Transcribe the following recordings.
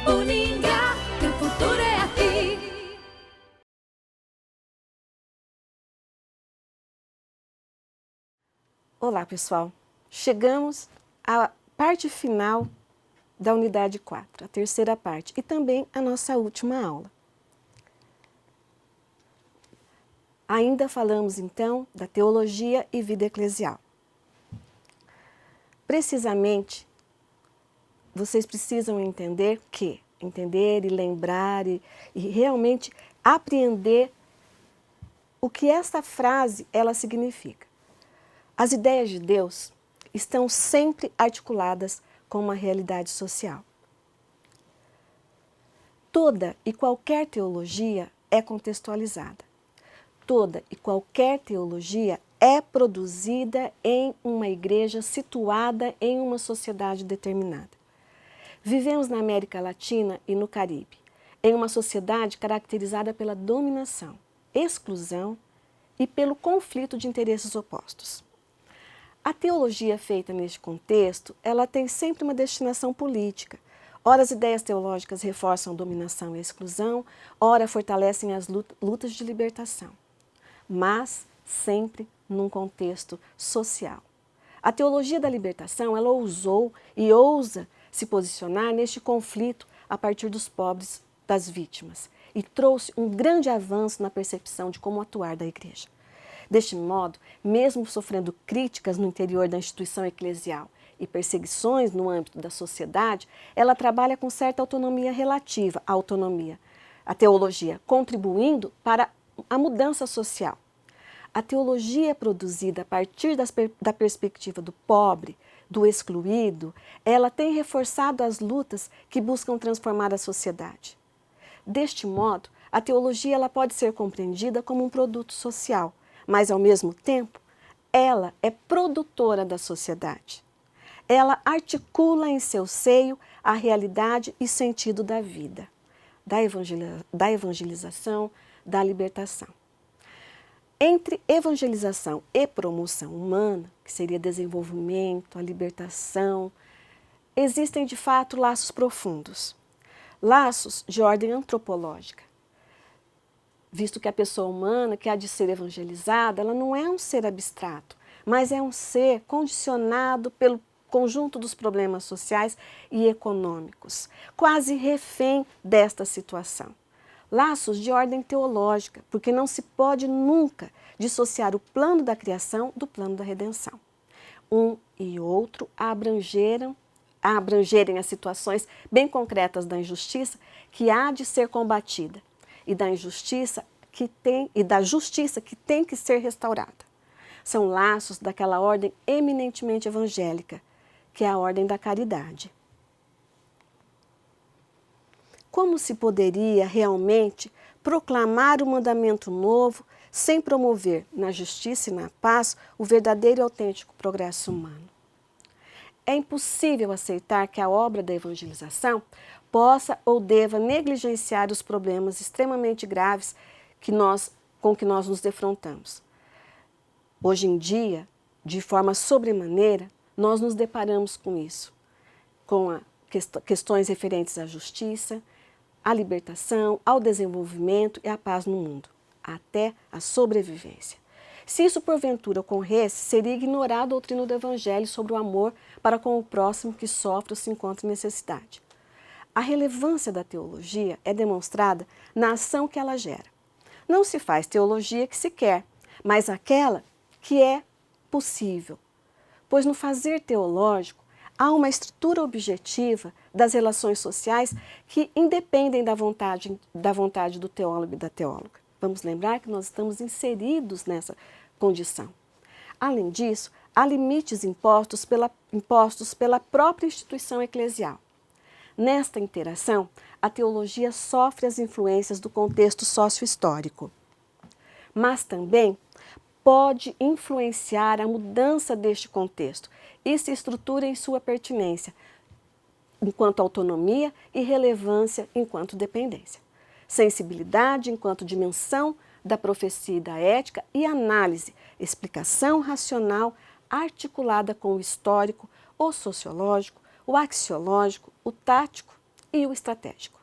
Uningá, que o futuro é aqui. Olá, pessoal. Chegamos à parte final da unidade 4, a terceira parte, e também a nossa última aula. Ainda falamos, então, da teologia e vida eclesial. Precisamente, vocês precisam entender e lembrar e realmente apreender o que esta frase ela significa. As ideias de Deus estão sempre articuladas com uma realidade social. Toda e qualquer teologia é contextualizada. Toda e qualquer teologia é produzida em uma igreja situada em uma sociedade determinada. Vivemos na América Latina e no Caribe, em uma sociedade caracterizada pela dominação, exclusão e pelo conflito de interesses opostos. A teologia feita neste contexto, ela tem sempre uma destinação política. Ora, as ideias teológicas reforçam a dominação e a exclusão, ora fortalecem as lutas de libertação, mas sempre num contexto social. A teologia da libertação, ela ousou e ousa se posicionar neste conflito a partir dos pobres, das vítimas, e trouxe um grande avanço na percepção de como atuar da igreja. Deste modo, mesmo sofrendo críticas no interior da instituição eclesial e perseguições no âmbito da sociedade, ela trabalha com certa autonomia relativa à autonomia, a teologia contribuindo para a mudança social. A teologia produzida a partir da perspectiva do pobre, do excluído, ela tem reforçado as lutas que buscam transformar a sociedade. Deste modo, a teologia ela pode ser compreendida como um produto social, mas, ao mesmo tempo, ela é produtora da sociedade. Ela articula em seu seio a realidade e sentido da vida, da evangelização, da libertação. Entre evangelização e promoção humana, que seria desenvolvimento, a libertação, existem de fato laços profundos, laços de ordem antropológica. Visto que a pessoa humana, que há de ser evangelizada, ela não é um ser abstrato, mas é um ser condicionado pelo conjunto dos problemas sociais e econômicos, quase refém desta situação. Laços de ordem teológica, porque não se pode nunca dissociar o plano da criação do plano da redenção. Um e outro abrangerem as situações bem concretas da injustiça que há de ser combatida e da injustiça da justiça que tem que ser restaurada. São laços daquela ordem eminentemente evangélica, que é a ordem da caridade. Como se poderia realmente proclamar o mandamento novo sem promover na justiça e na paz o verdadeiro e autêntico progresso humano? É impossível aceitar que a obra da evangelização possa ou deva negligenciar os problemas extremamente graves com que nós nos defrontamos. Hoje em dia, de forma sobremaneira, nós nos deparamos com isso, com questões referentes à justiça, à libertação, ao desenvolvimento e à paz no mundo, até a sobrevivência. Se isso porventura ocorresse, seria ignorada a doutrina do Evangelho sobre o amor para com o próximo que sofre ou se encontra em necessidade. A relevância da teologia é demonstrada na ação que ela gera. Não se faz teologia que se quer, mas aquela que é possível, pois no fazer teológico há uma estrutura objetiva das relações sociais que independem da vontade do teólogo e da teóloga. Vamos lembrar que nós estamos inseridos nessa condição. Além disso, há limites impostos pela própria instituição eclesial. Nesta interação, a teologia sofre as influências do contexto sócio-histórico, mas também pode influenciar a mudança deste contexto e se estrutura em sua pertinência, enquanto autonomia e relevância enquanto dependência. Sensibilidade enquanto dimensão da profecia e da ética e análise, explicação racional articulada com o histórico, o sociológico, o axiológico, o tático e o estratégico.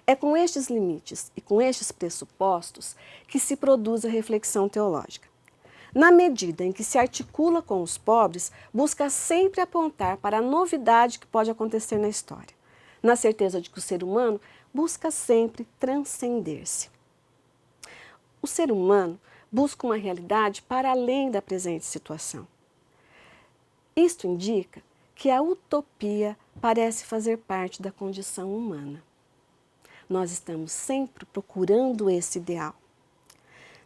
É com estes limites e com estes pressupostos que se produz a reflexão teológica. Na medida em que se articula com os pobres, busca sempre apontar para a novidade que pode acontecer na história, na certeza de que o ser humano busca sempre transcender-se. O ser humano busca uma realidade para além da presente situação. Isto indica que a utopia parece fazer parte da condição humana. Nós estamos sempre procurando esse ideal.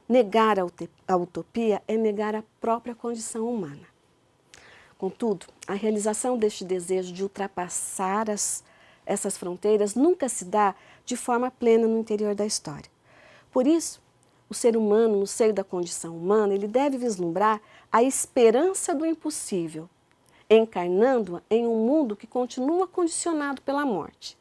Negar a utopia é negar a própria condição humana. Contudo, a realização deste desejo de ultrapassar essas fronteiras nunca se dá de forma plena no interior da história. Por isso, o ser humano, no seio da condição humana, ele deve vislumbrar a esperança do impossível, encarnando-a em um mundo que continua condicionado pela morte.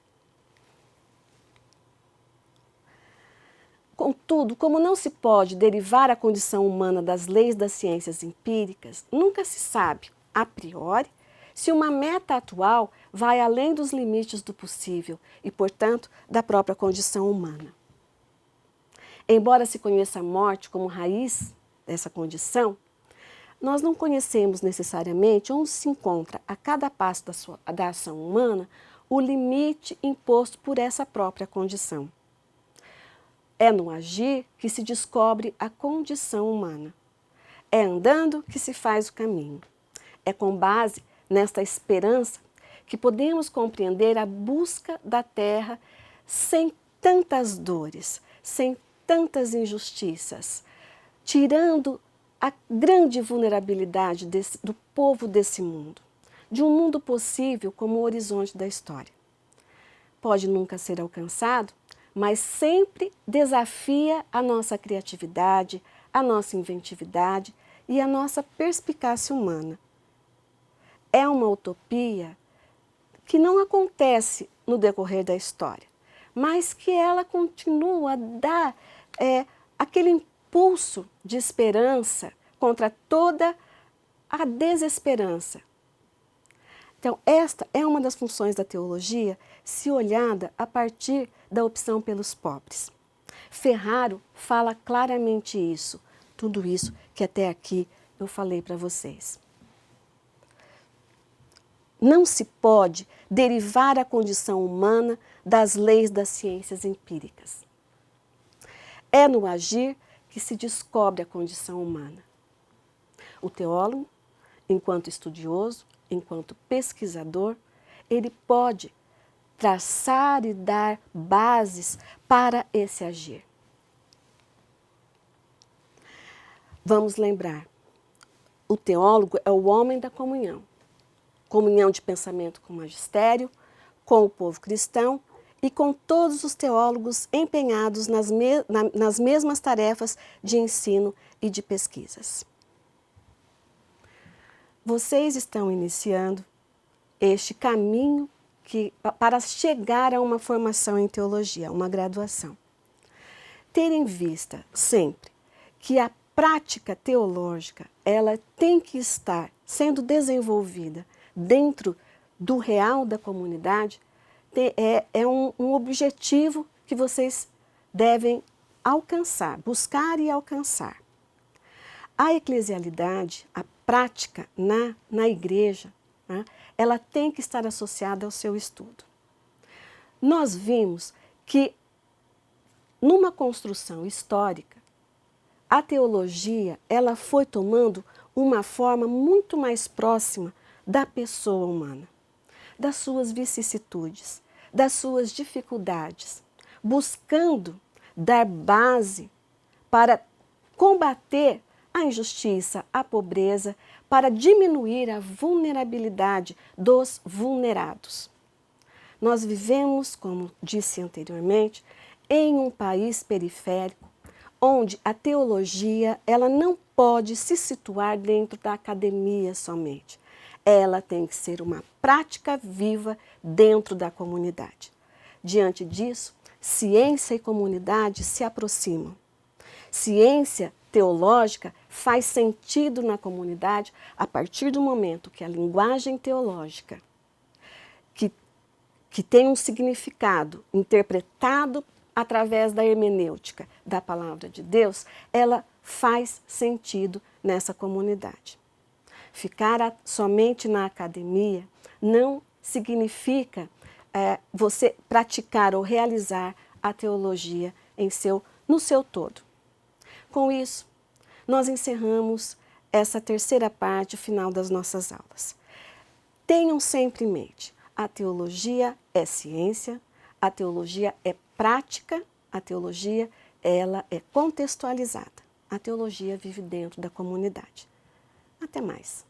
Contudo, como não se pode derivar a condição humana das leis das ciências empíricas, nunca se sabe, a priori, se uma meta atual vai além dos limites do possível e, portanto, da própria condição humana. Embora se conheça a morte como raiz dessa condição, nós não conhecemos necessariamente onde se encontra, a cada passo da ação humana, o limite imposto por essa própria condição. É no agir que se descobre a condição humana. É andando que se faz o caminho. É com base nesta esperança que podemos compreender a busca da terra sem tantas dores, sem tantas injustiças, tirando a grande vulnerabilidade do povo desse mundo, de um mundo possível como o horizonte da história. Pode nunca ser alcançado, mas sempre desafia a nossa criatividade, a nossa inventividade e a nossa perspicácia humana. É uma utopia que não acontece no decorrer da história, mas que ela continua a dar aquele impulso de esperança contra toda a desesperança. Então, esta é uma das funções da teologia, se olhada a partir da opção pelos pobres. Ferraro fala claramente isso, tudo isso que até aqui eu falei para vocês. Não se pode derivar a condição humana das leis das ciências empíricas. É no agir que se descobre a condição humana. O teólogo, enquanto estudioso, enquanto pesquisador, ele pode traçar e dar bases para esse agir. Vamos lembrar, o teólogo é o homem da comunhão. Comunhão de pensamento com o magistério, com o povo cristão e com todos os teólogos empenhados nas mesmas tarefas de ensino e de pesquisas. Vocês estão iniciando este caminho para chegar a uma formação em teologia, uma graduação. Ter em vista sempre que a prática teológica ela tem que estar sendo desenvolvida dentro do real da comunidade é um objetivo que vocês devem alcançar, buscar e alcançar. A eclesialidade, a prática na igreja, né, ela tem que estar associada ao seu estudo. Nós vimos que numa construção histórica, a teologia ela foi tomando uma forma muito mais próxima da pessoa humana, das suas vicissitudes, das suas dificuldades, buscando dar base para combater a injustiça, a pobreza, para diminuir a vulnerabilidade dos vulnerados. Nós vivemos, como disse anteriormente, em um país periférico, onde a teologia ela não pode se situar dentro da academia somente. Ela tem que ser uma prática viva dentro da comunidade. Diante disso, ciência e comunidade se aproximam. Ciência teológica faz sentido na comunidade a partir do momento que a linguagem teológica, que que tem um significado interpretado através da hermenêutica da palavra de Deus, ela faz sentido nessa comunidade. Ficar somente na academia não significa você praticar ou realizar a teologia no seu todo. Com isso, nós encerramos essa terceira parte, o final das nossas aulas. Tenham sempre em mente, a teologia é ciência, a teologia é prática, a teologia ela é contextualizada. A teologia vive dentro da comunidade. Até mais.